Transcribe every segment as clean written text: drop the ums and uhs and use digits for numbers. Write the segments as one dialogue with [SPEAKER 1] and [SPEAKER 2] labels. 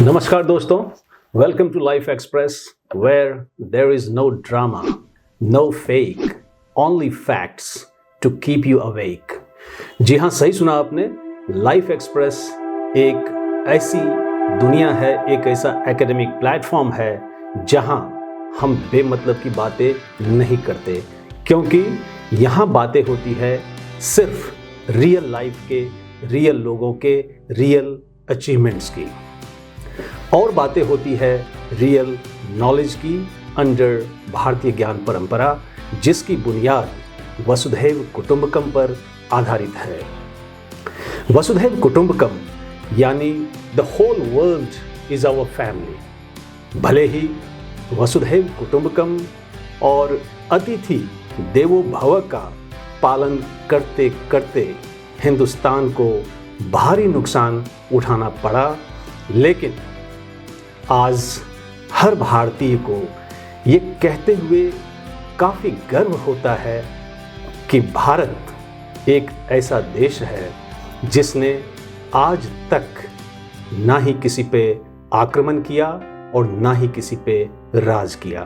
[SPEAKER 1] नमस्कार दोस्तों, welcome to life express where there is no drama, no fake, only facts to keep you awake. जी हाँ, सही सुना आपने। लाइफ एक्सप्रेस एक ऐसी दुनिया है, एक ऐसा एकेडमिक प्लेटफॉर्म है जहाँ हम बेमतलब की बातें नहीं करते, क्योंकि यहाँ बातें होती है सिर्फ रियल लाइफ के, रियल लोगों के, रियल अचीवमेंट्स की, और बातें होती है रियल नॉलेज की अंडर भारतीय ज्ञान परंपरा, जिसकी बुनियाद वसुधैव कुटुंबकम पर आधारित है। वसुधैव कुटुंबकम यानी the whole world is our family. भले ही वसुधैव कुटुंबकम और अतिथि देवो भव का पालन करते करते हिंदुस्तान को भारी नुकसान उठाना पड़ा, लेकिन आज हर भारतीय को ये कहते हुए काफ़ी गर्व होता है कि भारत एक ऐसा देश है जिसने आज तक ना ही किसी पे आक्रमण किया और ना ही किसी पे राज किया।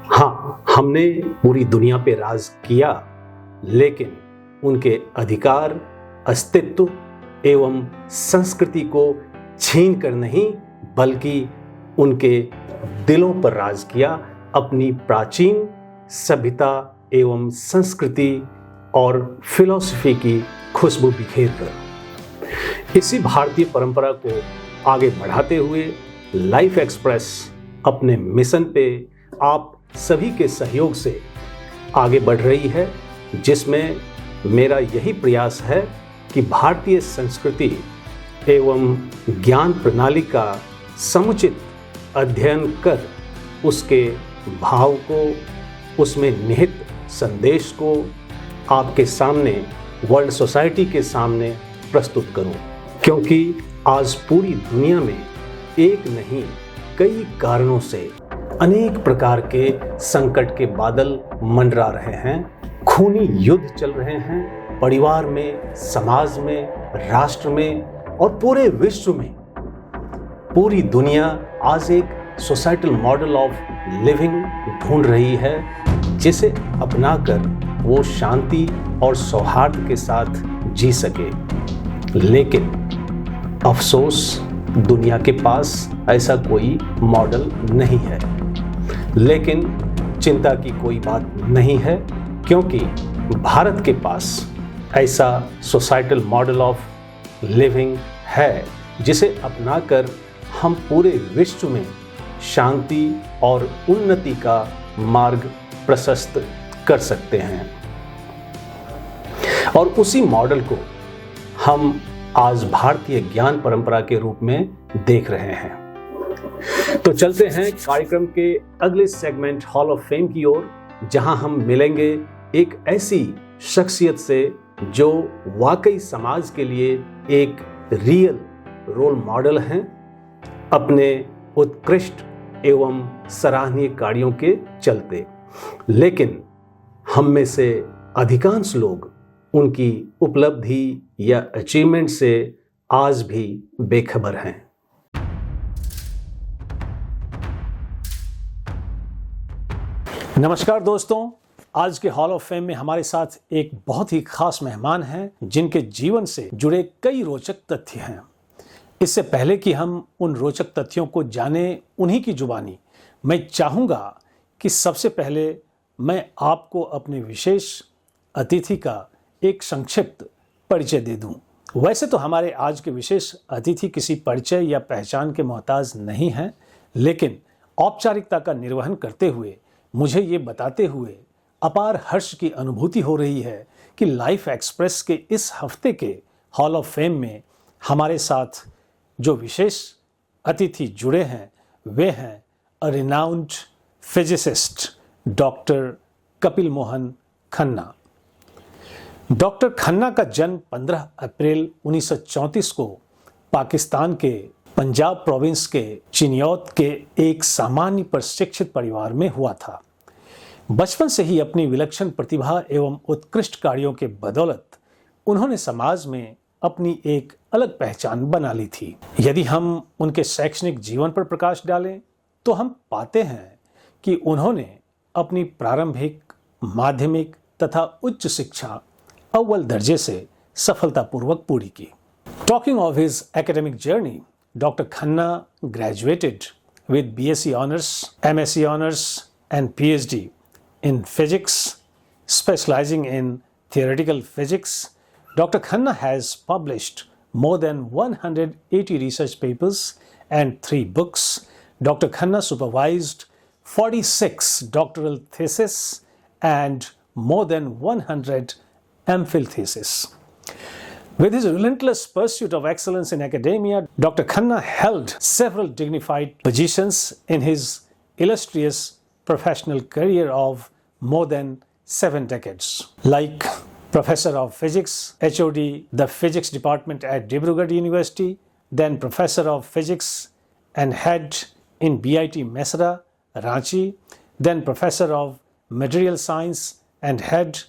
[SPEAKER 1] हाँ, हमने पूरी दुनिया पे राज किया, लेकिन उनके अधिकार, अस्तित्व एवं संस्कृति को छीन कर नहीं, बल्कि उनके दिलों पर राज किया, अपनी प्राचीन सभ्यता एवं संस्कृति और फिलॉसफी की खुशबू बिखेर कर। इसी भारतीय परंपरा को आगे बढ़ाते हुए लाइफ एक्सप्रेस अपने मिशन पे आप सभी के सहयोग से आगे बढ़ रही है, जिसमें मेरा यही प्रयास है कि भारतीय संस्कृति एवं ज्ञान प्रणाली का समुचित अध्ययन कर उसके भाव को, उसमें निहित संदेश को आपके सामने, वर्ल्ड सोसाइटी के सामने प्रस्तुत करूं, क्योंकि आज पूरी दुनिया में एक नहीं कई कारणों से अनेक प्रकार के संकट के बादल मंडरा रहे हैं। खूनी युद्ध चल रहे हैं परिवार में, समाज में, राष्ट्र में और पूरे विश्व में। पूरी दुनिया आज एक सोसाइटल मॉडल ऑफ लिविंग ढूंढ रही है, जिसे अपनाकर वो शांति और सौहार्द के साथ जी सके। लेकिन अफसोस, दुनिया के पास ऐसा कोई मॉडल नहीं है। लेकिन चिंता की कोई बात नहीं है, क्योंकि भारत के पास ऐसा सोसाइटल मॉडल ऑफ लिविंग है जिसे अपनाकर हम पूरे विश्व में शांति और उन्नति का मार्ग प्रशस्त कर सकते हैं। और उसी मॉडल को हम आज भारतीय ज्ञान परंपरा के रूप में देख रहे हैं। तो चलते हैं कार्यक्रम के अगले सेगमेंट हॉल ऑफ फेम की ओर, जहां हम मिलेंगे एक ऐसी शख्सियत से जो वाकई समाज के लिए एक रियल रोल मॉडल हैं, अपने उत्कृष्ट एवं सराहनीय कार्यों के चलते। लेकिन हम में से अधिकांश लोग उनकी उपलब्धि या अचीवमेंट से आज भी बेखबर हैं। नमस्कार दोस्तों, आज के हॉल ऑफ फेम में हमारे साथ एक बहुत ही खास मेहमान हैं, जिनके जीवन से जुड़े कई रोचक तथ्य हैं। इससे पहले कि हम उन रोचक तथ्यों को जाने उन्हीं की जुबानी, मैं चाहूँगा कि सबसे पहले मैं आपको अपने विशेष अतिथि का एक संक्षिप्त परिचय दे दूं। वैसे तो हमारे आज के विशेष अतिथि किसी परिचय या पहचान के मोहताज नहीं हैं, लेकिन औपचारिकता का निर्वहन करते हुए मुझे ये बताते हुए अपार हर्ष की अनुभूति हो रही है कि लाइफ एक्सप्रेस के इस हफ्ते के हॉल ऑफ फेम में हमारे साथ जो विशेष अतिथि जुड़े हैं, वे हैं अ renowned physicist doctor Kapil Mohan Khanna. Doctor Khanna का जन्म 15 अप्रैल 1934 को पाकिस्तान के पंजाब प्रोविंस के चिन्यौत के एक सामान्य पर शिक्षित परिवार में हुआ था। बचपन से ही अपनी विलक्षण प्रतिभा एवं उत्कृष्ट कार्यों के बदौलत उन्होंने समाज में अपनी एक अलग पहचान बना ली थी। यदि हम उनके शैक्षणिक जीवन पर प्रकाश डालें तो हम पाते हैं कि उन्होंने अपनी प्रारंभिक, माध्यमिक तथा उच्च शिक्षा अव्वल दर्जे से सफलतापूर्वक पूरी की। Talking of his academic journey, Dr. Khanna graduated with BSc Honors, MSc Honors and PhD in Physics, specializing in theoretical physics. Dr. Khanna has published more than 180 research papers and 3 books. Dr. Khanna supervised 46 doctoral theses and more than 100 MPhil theses. With his relentless pursuit of excellence in academia, Dr. Khanna held several dignified positions in his illustrious professional career of more than 7 decades, like Professor of Physics, HOD, the Physics Department at Dibrugarh University, then Professor of Physics and Head in BIT Mesra, Ranchi, then Professor of Material Science and Head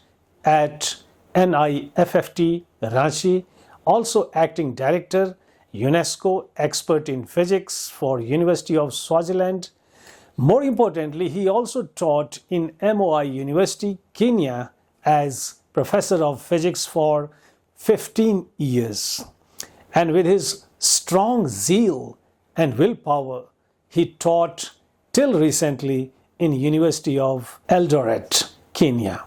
[SPEAKER 1] at NIFFT, Ranchi, also acting director, UNESCO expert in physics for University of Swaziland. More importantly, he also taught in MOI University, Kenya as professor of physics for 15 years. And with his strong zeal and willpower, he taught till recently in University of Eldoret, Kenya.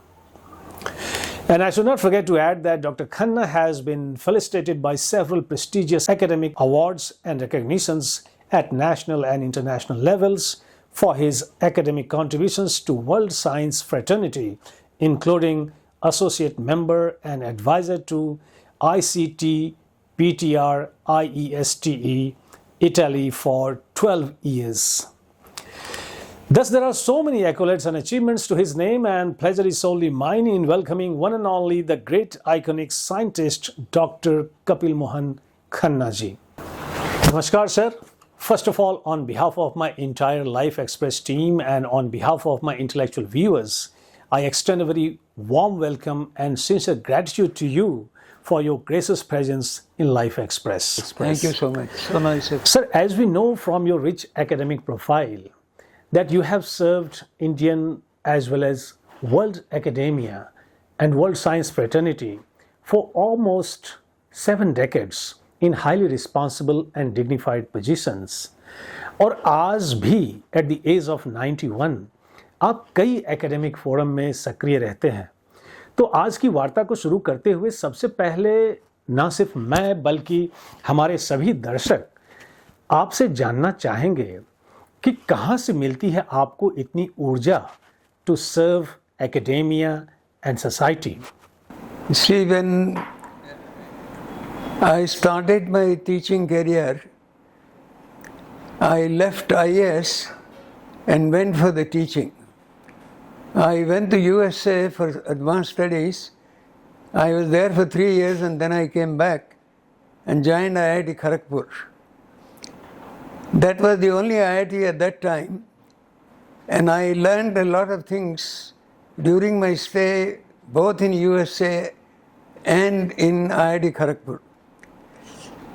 [SPEAKER 1] And I should not forget to add that Dr. Khanna has been felicitated by several prestigious academic awards and recognitions at national and international levels for his academic contributions to world science fraternity, including associate member and advisor to ICT-PTR-IESTE, Italy for 12 years. Thus, there are so many accolades and achievements to his name, and pleasure is solely mine in welcoming one and only the great iconic scientist, Dr. Kapil Mohan Khanna ji. Namaskar, sir. First of all, on behalf of my entire Life Express team and on behalf of my intellectual viewers, I extend a very warm welcome and sincere gratitude to you for your gracious presence in Life Express.
[SPEAKER 2] Thank you so much. So nice.
[SPEAKER 1] Sir, as we know from your rich academic profile, that you have served Indian as well as world academia and world science fraternity for almost 7 decades in highly responsible and dignified positions. और आज भी at the age of 91 आप कई academic forum में सक्रिय रहते हैं। तो आज की वार्ता को शुरू करते हुए सबसे पहले ना सिर्फ मैं बल्कि हमारे सभी दर्शक आपसे जानना चाहेंगे कि कहाँ से मिलती है आपको इतनी ऊर्जा to serve academia and society.
[SPEAKER 2] See, when I started my teaching career, I left IAS and went for the teaching. I went to USA for advanced studies. I was there for 3 years and then I came back and joined IIT Kharagpur. That was the only IIT at that time, and I learned a lot of things during my stay both in USA and in IIT Kharagpur.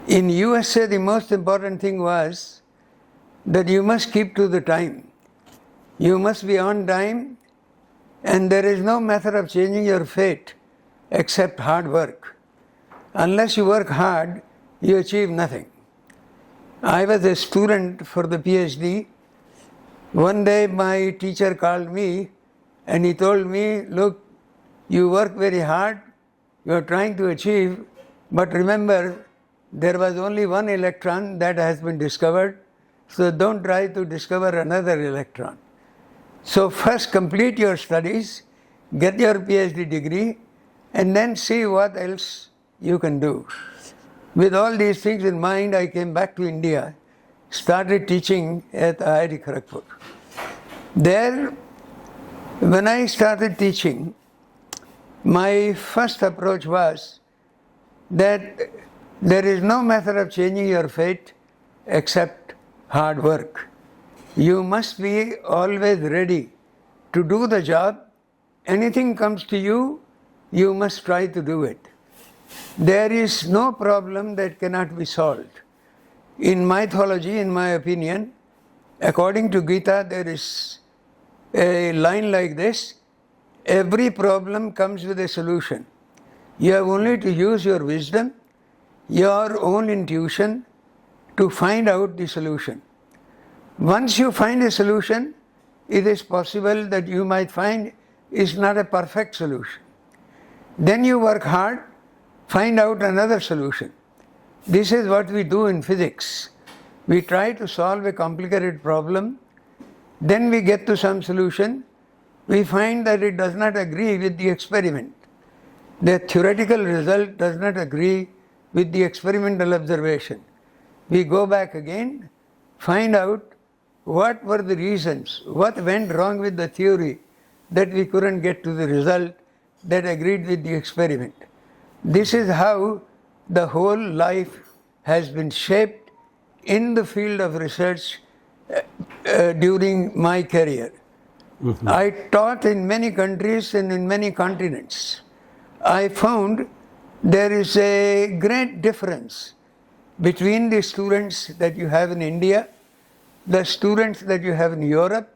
[SPEAKER 2] In USA, the most important thing was that you must keep to the time. You must be on time, and there is no method of changing your fate except hard work. Unless you work hard, you achieve nothing. I was a student for the PhD. One day my teacher called me and he told me, look, you work very hard, you are trying to achieve, but remember, there was only one electron that has been discovered, so don't try to discover another electron. So first complete your studies, get your PhD degree, and then see what else you can do. With all these things in mind, I came back to India, started teaching at IIT Kharagpur. There, when I started teaching, my first approach was that there is no method of changing your fate except hard work. You must be always ready to do the job. Anything comes to you, you must try to do it. there is no problem that cannot be solved. In mythology, in my opinion, according to Gita, there is a line like this: every problem comes with a solution. You have only to use your wisdom, your own intuition to find out the solution. Once you find a solution, it is possible that you might find it's not a perfect solution. Then you work hard, find out another solution. This is what we do in physics. We try to solve a complicated problem, then we get to some solution, we find that it does not agree with the experiment. The theoretical result does not agree with the experimental observation. We go back again, find out what were the reasons, what went wrong with the theory that we couldn't get to the result that agreed with the experiment. This is how the whole life has been shaped in the field of research during my career. I taught in many countries and in many continents. I found there is a great difference between the students that you have in India, the students that you have in Europe,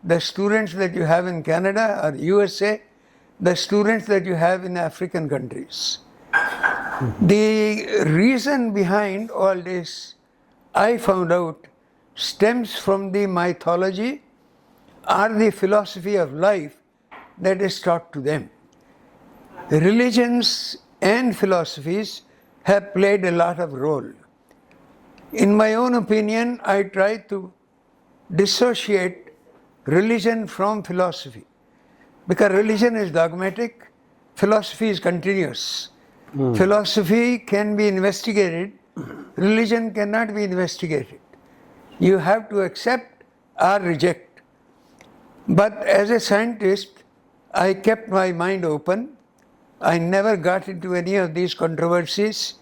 [SPEAKER 2] the students that you have in Canada or USA, the students that you have in African countries. The reason behind all this, I found out, stems from the mythology or the philosophy of life that is taught to them. Religions and philosophies have played a lot of role. In my own opinion, I try to dissociate religion from philosophy, because religion is dogmatic, philosophy is continuous. Philosophy can be investigated, religion cannot be investigated. You have to accept or reject. But as a scientist, I kept my mind open. I never got into any of these controversies,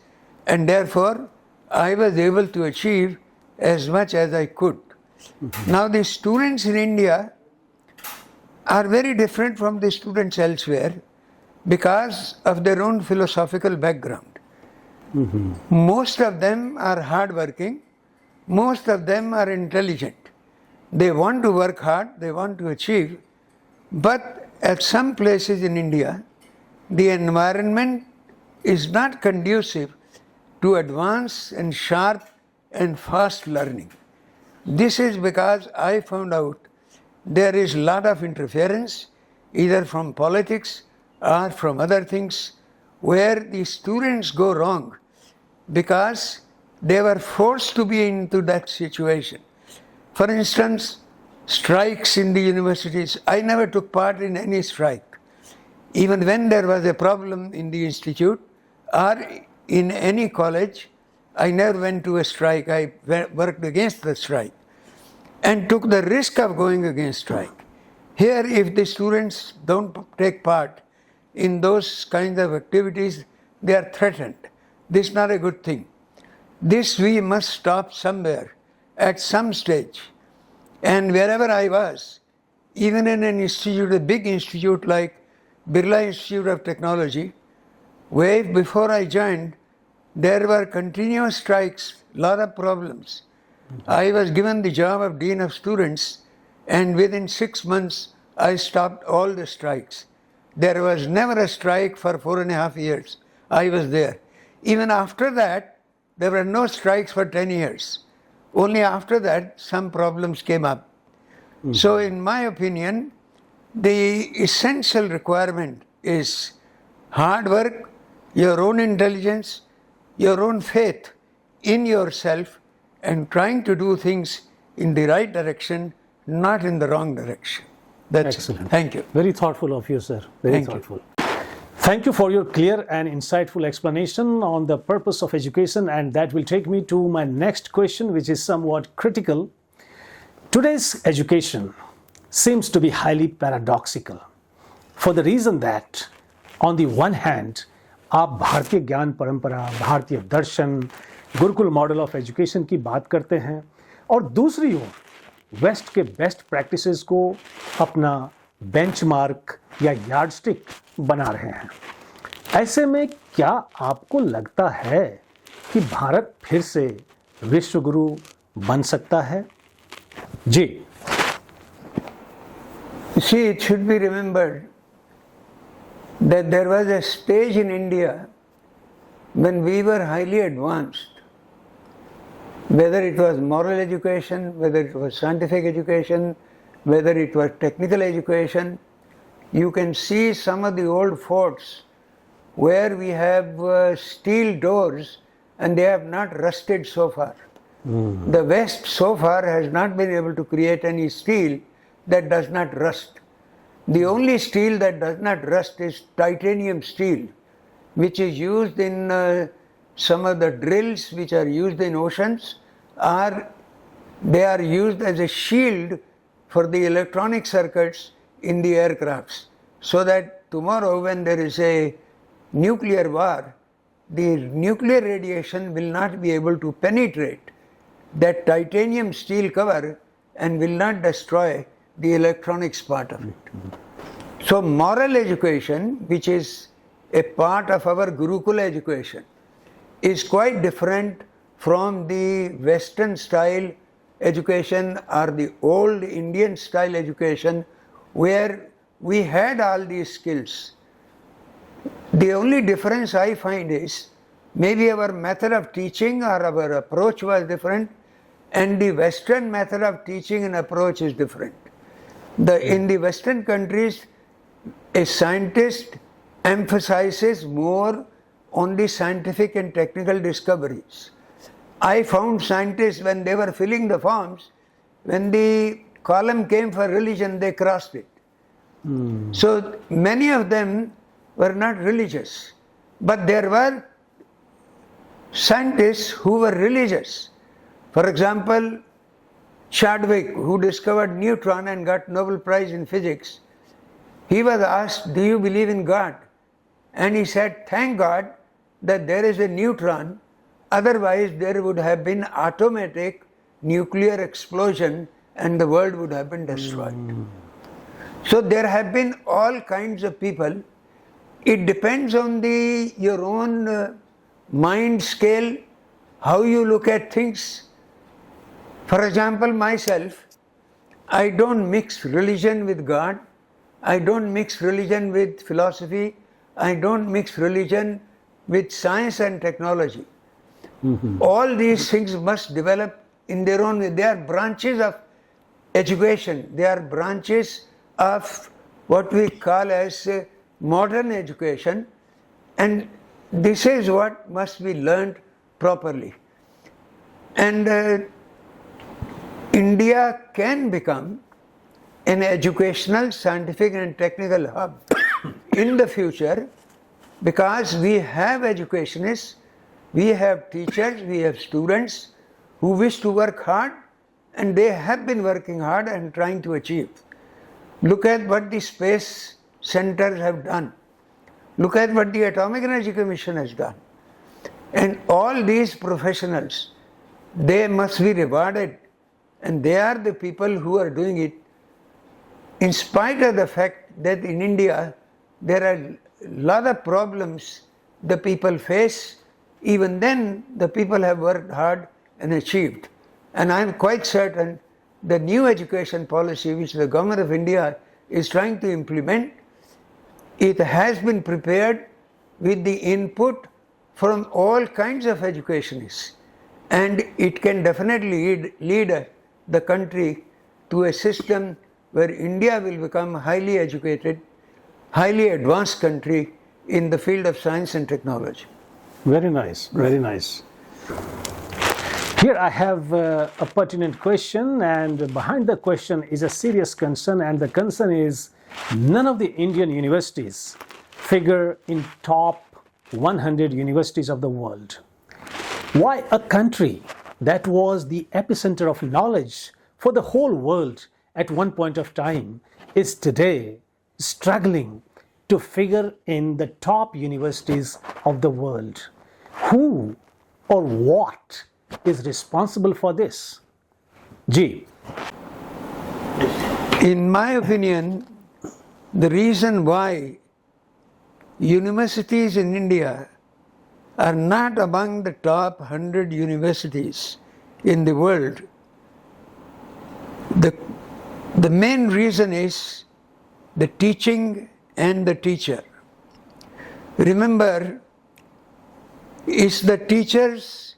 [SPEAKER 2] and therefore I was able to achieve as much as I could. Now the students in India are very different from the students elsewhere because of their own philosophical background. Most of them are hardworking, most of them are intelligent. They want to work hard, they want to achieve, but at some places in India, the environment is not conducive to advanced and sharp and fast learning. This is because I found out there is a lot of interference, either from politics or from other things, where the students go wrong because they were forced to be into that situation. For instance, strikes in the universities. I never took part in any strike. Even when there was a problem in the institute or in any college, I never went to a strike. I worked against the strike and took the risk of going against strike. Here, if the students don't take part in those kinds of activities, they are threatened. This is not a good thing. This we must stop somewhere, at some stage. And wherever I was, even in an institute, a big institute like Birla Institute of Technology, where before I joined, there were continuous strikes, lot of problems. I was given the job of Dean of Students, and within 6 months, I stopped all the strikes. There was never a strike for 4.5 years. I was there. Even after that, there were no strikes for 10 years. Only after that, some problems came up. So in my opinion, the essential requirement is hard work, your own intelligence, your own faith in yourself, and trying to do things in the right direction, not in the wrong direction. That's
[SPEAKER 1] excellent.
[SPEAKER 2] It. Thank you.
[SPEAKER 1] Very thoughtful of you, sir. Very thoughtful. Thank you for your clear and insightful explanation on the purpose of education, and that will take me to my next question, which is somewhat critical. Today's education seems to be highly paradoxical for the reason that on the one hand, आप भारतीय ज्ञान परंपरा, भारतीय दर्शन, Gurukul model of education की बात करते हैं और दूसरी ओर वेस्ट के बेस्ट प्रैक्टिसेस को अपना बेंचमार्क या यार्डस्टिक बना रहे हैं. ऐसे में क्या आपको लगता है कि भारत फिर से विश्व गुरु बन सकता है? जी।
[SPEAKER 2] See, it should be remembered that there was a stage in India when we were highly advanced, whether it was moral education, whether it was scientific education, whether it was technical education. You can see some of the old forts where we have steel doors and they have not rusted so far. The West so far has not been able to create any steel that does not rust. The only steel that does not rust is titanium steel, which is used in some of the drills which are used in oceans, or they are used as a shield for the electronic circuits in the aircrafts, so that tomorrow when there is a nuclear war, the nuclear radiation will not be able to penetrate that titanium steel cover and will not destroy the electronics part of it. So moral education, which is a part of our Gurukula education, is quite different from the Western style education or the old Indian style education where we had all these skills. The only difference I find is maybe our method of teaching or our approach was different, and the Western method of teaching and approach is different. In the Western countries, a scientist emphasizes more on the scientific and technical discoveries. I found scientists, when they were filling the forms, when the column came for religion, they crossed it. So many of them were not religious, but there were scientists who were religious. For example, Chadwick, who discovered neutron and got Nobel Prize in physics, he was asked, "Do you believe in God?" And he said, "Thank God that there is a neutron, otherwise there would have been automatic nuclear explosion and the world would have been destroyed." So there have been all kinds of people. It depends on your own mind scale, how you look at things. For example, myself, I don't mix religion with God, I don't mix religion with philosophy, I don't mix religion with science and technology. All these things must develop in their own way. They are branches of education, they are branches of what we call as modern education, and this is what must be learned properly. And India can become an educational, scientific and technical hub in the future, because we have educationists, we have teachers, we have students who wish to work hard, and they have been working hard and trying to achieve. Look at what the space centers have done. Look at what the Atomic Energy Commission has done. And all these professionals, they must be rewarded, and they are the people who are doing it in spite of the fact that in India there are a lot of problems the people face. Even then the people have worked hard and achieved. And I am quite certain the new education policy which the government of India is trying to implement, it has been prepared with the input from all kinds of educationists, and it can definitely lead the country to a system where India will become a highly educated, highly advanced country in the field of science and technology.
[SPEAKER 1] Very nice, very nice. Here I have a pertinent question, and behind the question is a serious concern, and the concern is none of the Indian universities figure in top 100 universities of the world. Why a country that was the epicenter of knowledge for the whole world at one point of time is today struggling to figure in the top universities of the world? Who or what is responsible for this? G.
[SPEAKER 2] In my opinion, the reason why universities in India are not among the top 100 universities in the world. The main reason is the teaching and the teacher. Remember, it's the teachers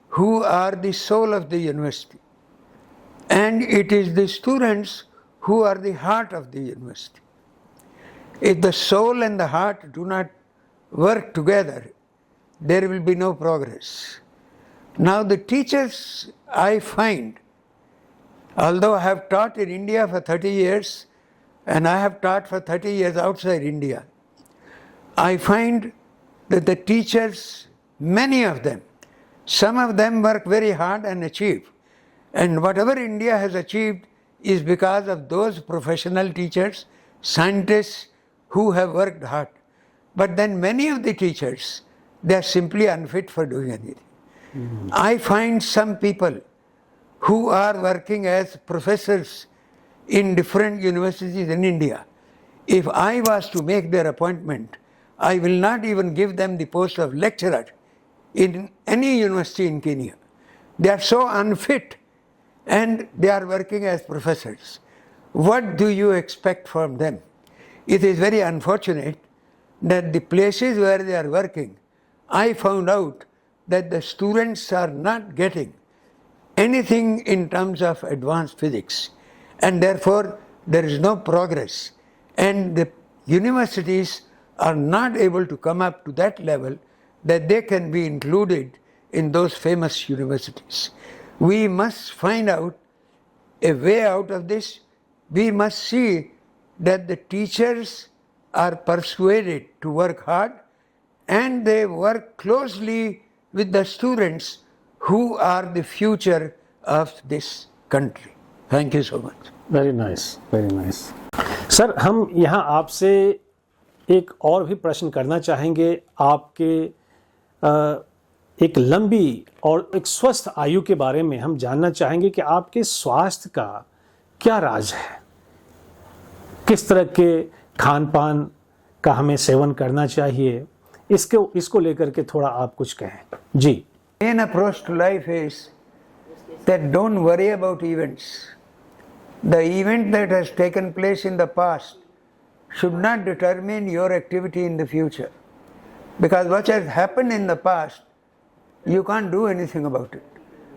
[SPEAKER 2] who are the soul of the university, and it is the students who are the heart of the university. If the soul and the heart do not work together, there will be no progress. Now the teachers, I find, although I have taught in India for 30 years and I have taught for 30 years outside India, I find that the teachers, many of them, some of them work very hard and achieve. And whatever India has achieved is because of those professional teachers, scientists who have worked hard. But then many of the teachers, they are simply unfit for doing anything. I find some people who are working as professors in different universities in India. If I was to make their appointment, I will not even give them the post of lecturer in any university in Kenya. They are so unfit and they are working as professors. What do you expect from them? It is very unfortunate that the places where they are working, I found out that the students are not getting anything in terms of advanced physics, and therefore there is no progress, and the universities are not able to come up to that level that they can be included in those famous universities. We must find out a way out of this. We must see that the teachers are persuaded to work hard and they work closely with the students who are the future of this country. Thank you so much.
[SPEAKER 1] Very nice, very nice. Sir, हम यहाँ आपसे एक और भी प्रश्न करना चाहेंगे। आपके एक लंबी और एक स्वस्थ आयु के बारे में हम जानना चाहेंगे कि आपके स्वास्थ्य का क्या राज है, किस तरह के खान पान का हमें सेवन करना चाहिए, इसको लेकर के थोड़ा आप कुछ कहें। जी।
[SPEAKER 2] Main approach to life is that don't worry about events. The event that has taken place in the past should not determine your activity in the future. Because what has happened in the past, you can't do anything about it.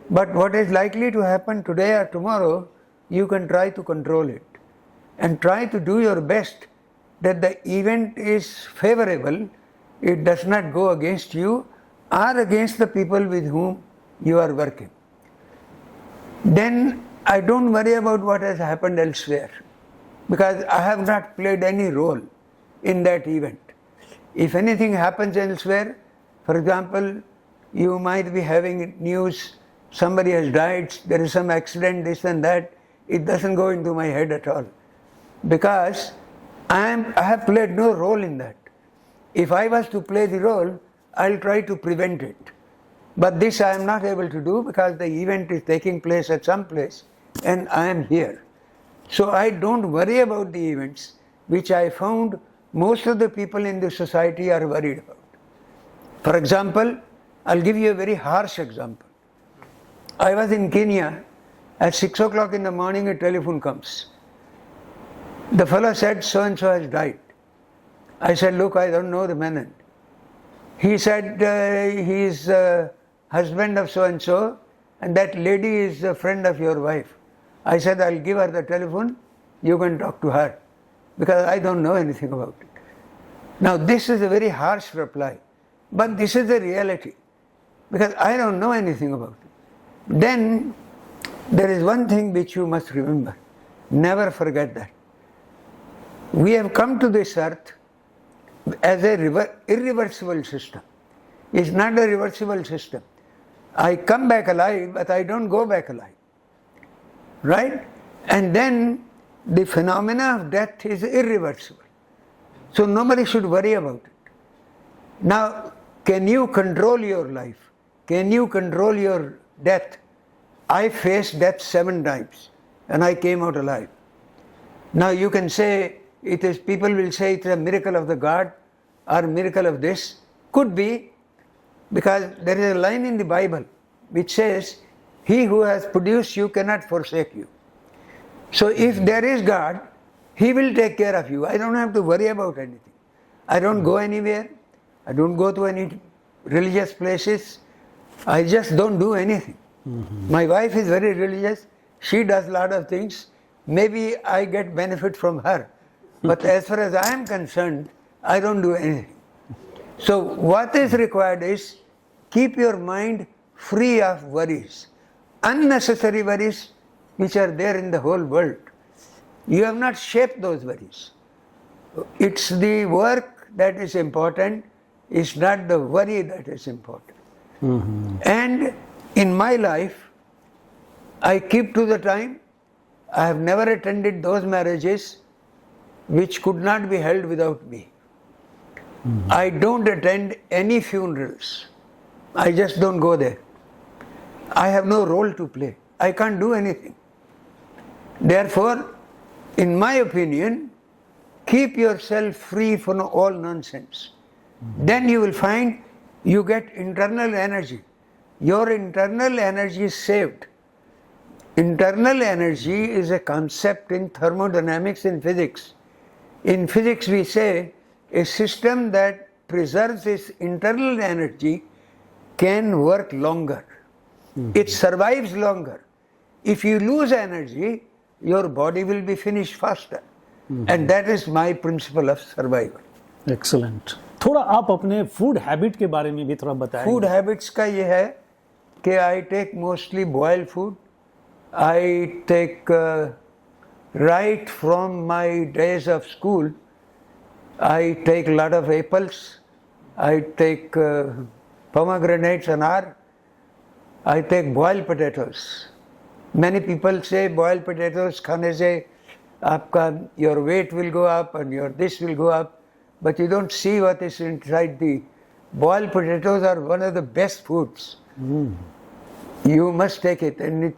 [SPEAKER 2] But what is likely to happen today or tomorrow, you can try to control it. And try to do your best that the event is favorable, it does not go against you or against the people with whom you are working. Then I don't worry about what has happened elsewhere, because I have not played any role in that event. If anything happens elsewhere, for example, you might be having news, somebody has died, there is some accident, this and that, it doesn't go into my head at all, because I have played no role in that. If I was to play the role, I'll try to prevent it. But this I am not able to do because the event is taking place at some place and I am here. So I don't worry about the events which I found most of the people in the society are worried about. For example, I'll give you a very harsh example. I was in Kenya. At 6 o'clock in the morning a telephone comes. The fellow said so and so has died. I said, look, I don't know the man. He said he is husband of so and so and that lady is a friend of your wife. I said, I'll give her the telephone, you can talk to her, because I don't know anything about it. Now this is a very harsh reply, but this is the reality, because I don't know anything about it. Then there is one thing which you must remember, never forget that. We have come to this earth as a irreversible system. It's not a reversible system. I come back alive, but I don't go back alive. Right? And then the phenomena of death is irreversible. So nobody should worry about it. Now, can you control your life? Can you control your death? I faced death 7 times and I came out alive. Now you can say, people will say it's a miracle of the God. or miracle of this. Could be, because there is a line in the Bible which says, he who has produced you cannot forsake you. So if there is God, he will take care of you. I don't have to worry about anything. I don't go anywhere. I don't go to any religious places. I just don't do anything. My wife is very religious. She does a lot of things. Maybe I get benefit from her. But as far as I am concerned, I don't do anything. So what is required is, keep your mind free of worries. Unnecessary worries which are there in the whole world. You have not shaped those worries. It's the work that is important, it's not the worry that is important. And in my life, I keep to the time. I have never attended those marriages which could not be held without me. I don't attend any funerals. I just don't go there. I have no role to play. I can't do anything. Therefore, in my opinion, keep yourself free from all nonsense. Then you will find you get internal energy. Your internal energy is saved. Internal energy is a concept in thermodynamics in physics. In physics we say a system that preserves its internal energy can work longer. It survives longer. If you lose energy, your body will be finished faster. And that is my principle of survival.
[SPEAKER 1] Excellent. थोड़ा आप अपने food habit के बारे में भी थोड़ा बताएं.
[SPEAKER 2] Food habits का ये है कि I take mostly boiled food. I take right from my days of school, I take a lot of apples, I take pomegranates and R, I take boiled potatoes. Many people say boiled potatoes खाने से आपका your weight will go up and your this will go up, but you don't see what is inside the boiled potatoes are one of the best foods. You must take it, and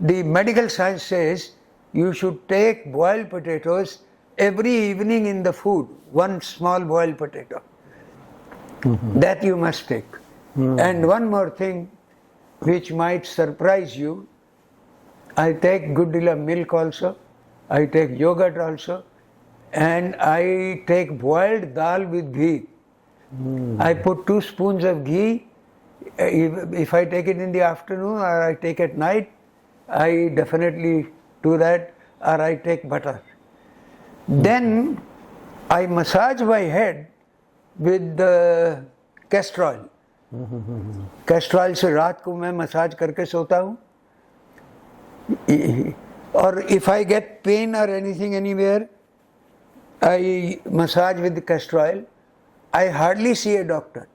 [SPEAKER 2] the medical science says you should take boiled potatoes every evening in the food, one small boiled potato. That you must take. And one more thing which might surprise you, I take good deal of milk also, I take yogurt also, and I take boiled dal with ghee. I put 2 spoons of ghee. If I take it in the afternoon or I take at night, I definitely do that, or I take butter. Then I massage my head with the castor oil. Castor oil से रात को मैं massage करके सोता हूँ. Or if I get pain or anything anywhere, I massage with the castor oil. I hardly see a doctor.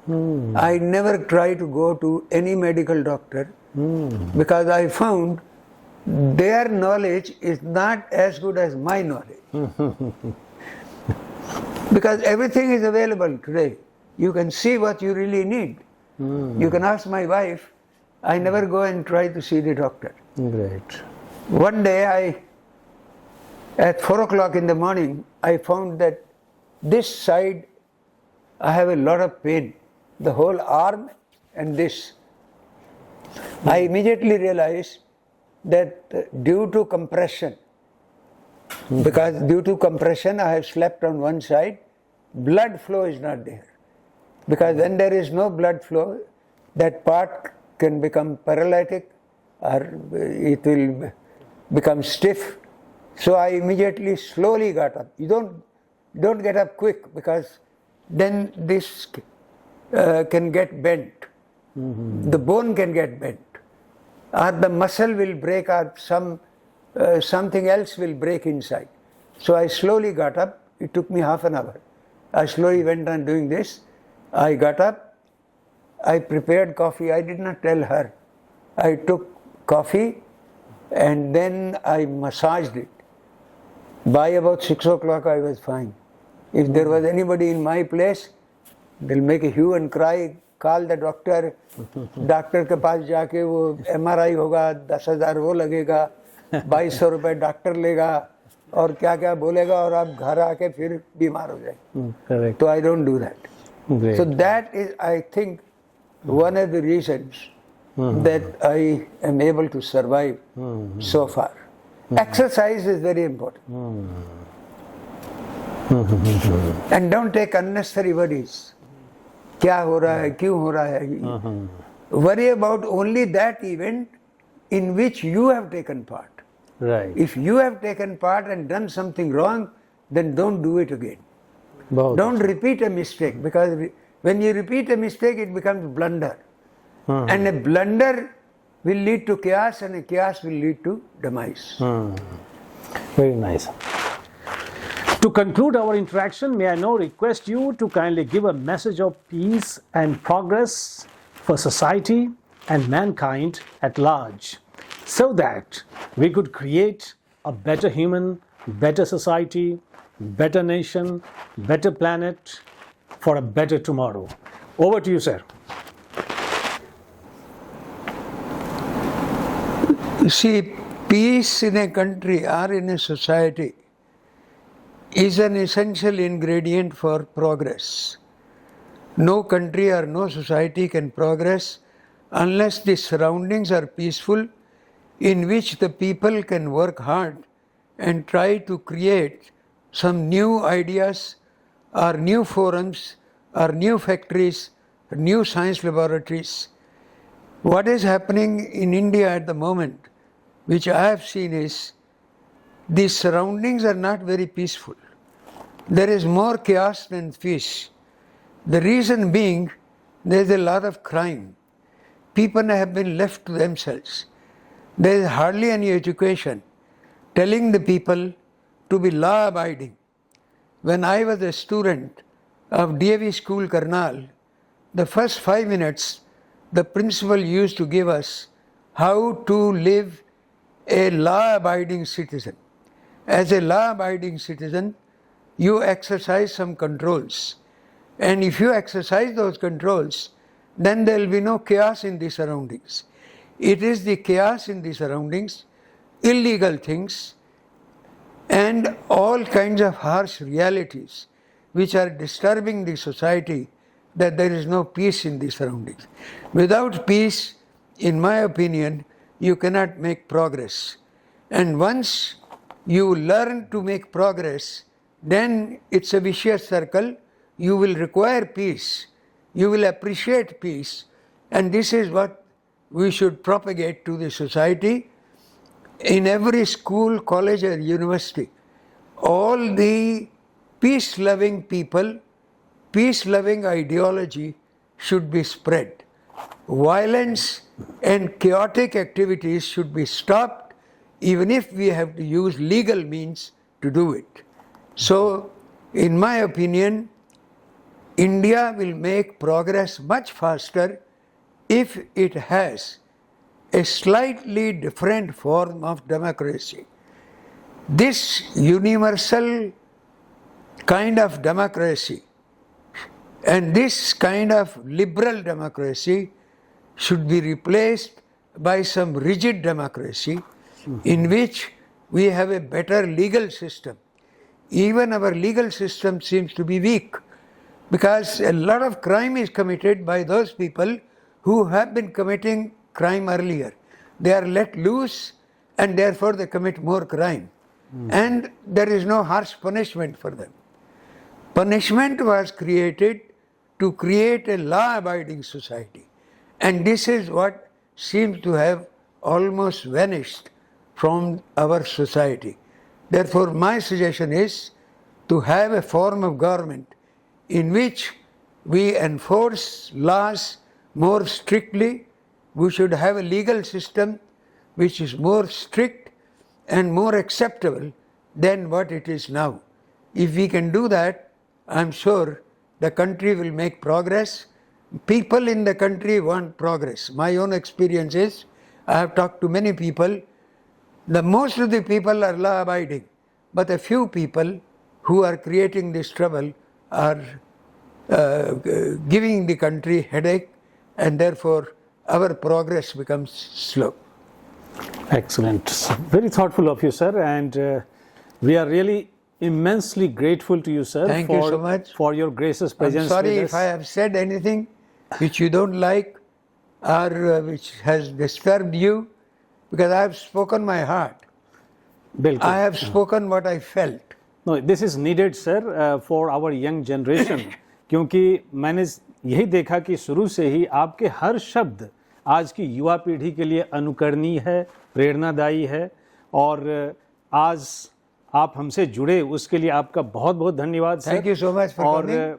[SPEAKER 2] I never try to go to any medical doctor because I found their knowledge is not as good as my knowledge. Because everything is available today. You can see what you really need. You can ask my wife. I never go and try to see the doctor.
[SPEAKER 1] Great.
[SPEAKER 2] One day at 4 o'clock in the morning, I found that this side I have a lot of pain. The whole arm and this. I immediately realized that due to compression, because due to compression I have slept on one side, blood flow is not there. Because when there is no blood flow, that part can become paralytic or it will become stiff. So I immediately slowly got up. You don't get up quick, because then this can get bent. The bone can get bent, or the muscle will break, or something else will break inside. So I slowly got up. It took me half an hour. I slowly went on doing this. I got up. I prepared coffee. I did not tell her. I took coffee and then I massaged it. By about 6 o'clock I was fine. If there was anybody in my place, they'll make a hue and cry, call the doctor. Doctor के पास जाके वो MRI होगा, 10,000 वो लगेगा, 2,200 रुपए doctor लेगा, और क्या क्या बोलेगा और आप घर आके फिर बीमार हो जाए.
[SPEAKER 1] Correct.
[SPEAKER 2] So I don't do that.
[SPEAKER 1] Great.
[SPEAKER 2] So that is, I think, one of the reasons that I am able to survive so far. Exercise is very important. And don't take unnecessary worries. क्या हो रहा है, क्यों हो रहा है? Worry about only that event in which you have taken part.
[SPEAKER 1] Right.
[SPEAKER 2] If you have taken part and done something wrong, then don't do it again.
[SPEAKER 1] बहुत
[SPEAKER 2] Don't repeat a mistake, because when you repeat a mistake, it becomes blunder. And a blunder will lead to chaos, and a chaos will lead to demise.
[SPEAKER 1] Very nice. To conclude our interaction, may I now request you to kindly give a message of peace and progress for society and mankind at large, so that we could create a better human, better society, better nation, better planet for a better tomorrow. Over to you, sir.
[SPEAKER 2] You see, peace in a country or in a society is an essential ingredient for progress. No country or no society can progress unless the surroundings are peaceful, in which the people can work hard and try to create some new ideas or new forums or new factories, new science laboratories. What is happening in India at the moment, which I have seen, is the surroundings are not very peaceful. There is more chaos than peace. The reason being, there is a lot of crime. People have been left to themselves. There is hardly any education telling the people to be law-abiding. When I was a student of DAV School, Karnal, the first 5 minutes, the principal used to give us how to live a law-abiding citizen. As a law-abiding citizen, you exercise some controls. And if you exercise those controls, then there will be no chaos in the surroundings. It is the chaos in the surroundings, illegal things, and all kinds of harsh realities which are disturbing the society, that there is no peace in the surroundings. Without peace, in my opinion, you cannot make progress. And once you learn to make progress, then it's a vicious circle. You will require peace. You will appreciate peace. And this is what we should propagate to the society. In every school, college, or university, all the peace-loving people, peace-loving ideology should be spread. Violence and chaotic activities should be stopped, even if we have to use legal means to do it. So, in my opinion, India will make progress much faster if it has a slightly different form of democracy. This universal kind of democracy and this kind of liberal democracy should be replaced by some rigid democracy in which we have a better legal system. Even our legal system seems to be weak, because a lot of crime is committed by those people who have been committing crime earlier. They are let loose and therefore they commit more crime. And there is no harsh punishment for them. Punishment was created to create a law-abiding society. And this is what seems to have almost vanished from our society. Therefore, my suggestion is to have a form of government in which we enforce laws more strictly. We should have a legal system which is more strict and more acceptable than what it is now. If we can do that, I'm sure the country will make progress. People in the country want progress. My own experience is, I have talked to many people, most of the people are law-abiding, but a few people who are creating this trouble are giving the country headache, and therefore our progress becomes slow.
[SPEAKER 1] Excellent. Very thoughtful of you, sir. And We are really immensely grateful to you, sir.
[SPEAKER 2] Thank you so much.
[SPEAKER 1] For your gracious
[SPEAKER 2] I'm
[SPEAKER 1] presence
[SPEAKER 2] sorry
[SPEAKER 1] with
[SPEAKER 2] if
[SPEAKER 1] us.
[SPEAKER 2] I have said anything which you don't like or which has disturbed you, because I have spoken my heart.
[SPEAKER 1] बिल्कुल.
[SPEAKER 2] I have spoken what I felt.
[SPEAKER 1] No, this is needed, sir, for our young generation. क्योंकि मैंने यही देखा कि शुरू से ही आपके हर शब्द आज की युवा पीढ़ी के लिए अनुकरणीय है, प्रेरणादायी है, और आज आप हमसे जुड़े उसके लिए आपका बहुत बहुत धन्यवाद sir.
[SPEAKER 2] Thank you so much for coming.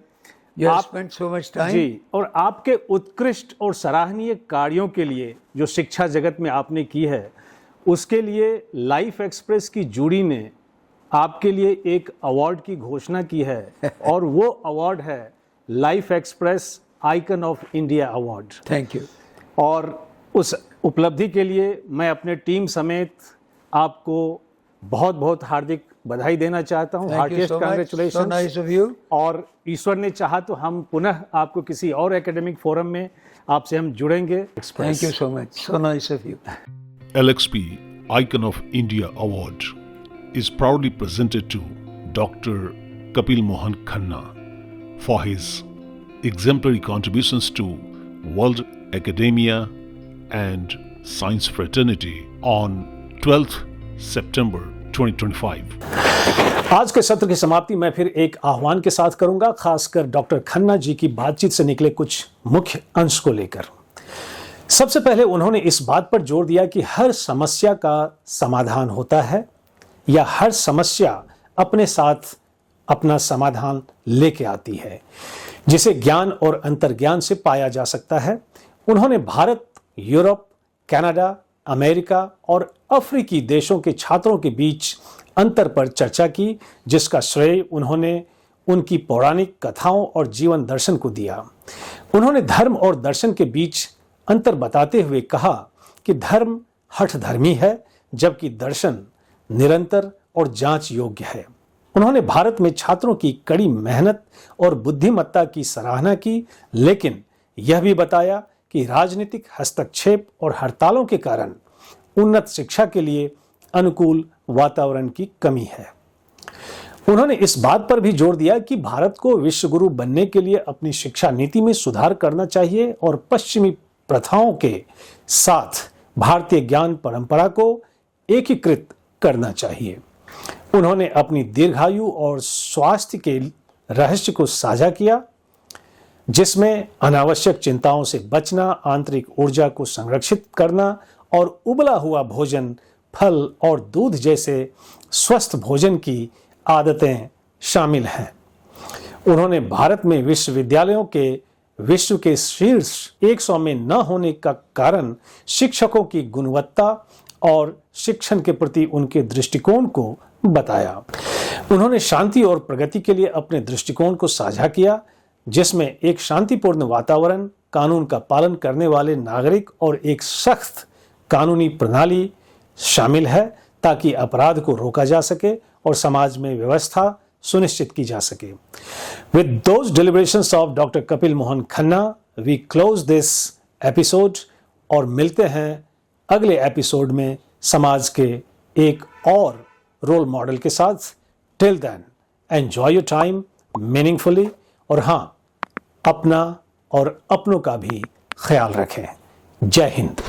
[SPEAKER 2] You have spent so much time.
[SPEAKER 1] जी, और आपके उत्कृष्ट और सराहनीय कार्यों के लिए जो शिक्षा जगत में आपने की है, उसके लिए लाइफ एक्सप्रेस की जूरी ने आपके लिए एक अवार्ड की घोषणा की है और वो अवार्ड है life express icon of India award.
[SPEAKER 2] Thank you.
[SPEAKER 1] और उस उपलब्धि के लिए मैं अपने टीम समेत आपको बहुत बहुत हार्दिक बधाई देना चाहता हूँ. Heartiest congratulation.
[SPEAKER 2] So nice of you.
[SPEAKER 1] और ईश्वर ने चाहा तो हम पुनः आपको किसी और एकेडमिक फोरम में आपसे हम जुड़ेंगे.
[SPEAKER 2] Thank you so much. So nice of you.
[SPEAKER 3] LXP Icon of India Award is proudly presented to Dr. Kapil Mohan Khanna for his exemplary contributions to world academia and science fraternity on 12th September 2025.
[SPEAKER 1] आज के सत्र की समाप्ति मैं फिर एक आह्वान के साथ करूंगा, खासकर डॉक्टर खन्ना जी की बातचीत से निकले कुछ मुख्य अंश को लेकर. सबसे पहले उन्होंने इस बात पर जोर दिया कि हर समस्या का समाधान होता है या हर समस्या अपने साथ अपना समाधान लेके आती है, जिसे ज्ञान और अंतर्ज्ञान से पाया जा सकता है. उन्होंने भारत, यूरोप, कनाडा, अमेरिका और अफ्रीकी देशों के छात्रों के बीच अंतर पर चर्चा की, जिसका श्रेय उन्होंने उनकी पौराणिक कथाओं और जीवन दर्शन को दिया. उन्होंने धर्म और दर्शन के बीच अंतर बताते हुए कहा कि धर्म हठधर्मी है, जबकि दर्शन निरंतर और जांच योग्य है. उन्होंने भारत में छात्रों की कड़ी मेहनत और बुद्धिमत्ता की सराहना की, लेकिन यह भी बताया कि राजनीतिक हस्तक्षेप और हड़तालों के कारण उन्नत शिक्षा के लिए अनुकूल वातावरण की कमी है. उन्होंने इस बात पर भी जोर दिया कि भारत को विश्वगुरु बनने के लिए अपनी शिक्षा नीति में सुधार करना चाहिए और पश्चिमी प्रथाओं के साथ भारतीय ज्ञान परंपरा को एकीकृत करना चाहिए. उन्होंने अपनी दीर्घायु और स्वास्थ्य के रहस्य को साझा किया, जिसमें अनावश्यक चिंताओं से बचना, आंतरिक ऊर्जा को संरक्षित करना और उबला हुआ भोजन, फल और दूध जैसे स्वस्थ भोजन की आदतें शामिल हैं. उन्होंने भारत में विश्वविद्यालयों के विश्व के शीर्ष 100 में न होने का कारण शिक्षकों की गुणवत्ता और शिक्षण के प्रति उनके दृष्टिकोण को बताया. उन्होंने शांति और प्रगति के लिए अपने दृष्टिकोण को साझा किया, जिसमें एक शांतिपूर्ण वातावरण, कानून का पालन करने वाले नागरिक और एक सख्त कानूनी प्रणाली शामिल है, ताकि अपराध को रोका जा सके और समाज में व्यवस्था सुनिश्चित की जा सके. With those deliberations of Dr. Kapil Mohan Khanna, we close this episode और मिलते हैं अगले एपिसोड में समाज के एक और रोल मॉडल के साथ. Till then, enjoy your time meaningfully और हाँ, अपना और अपनों का भी ख्याल रखें. जय हिंद.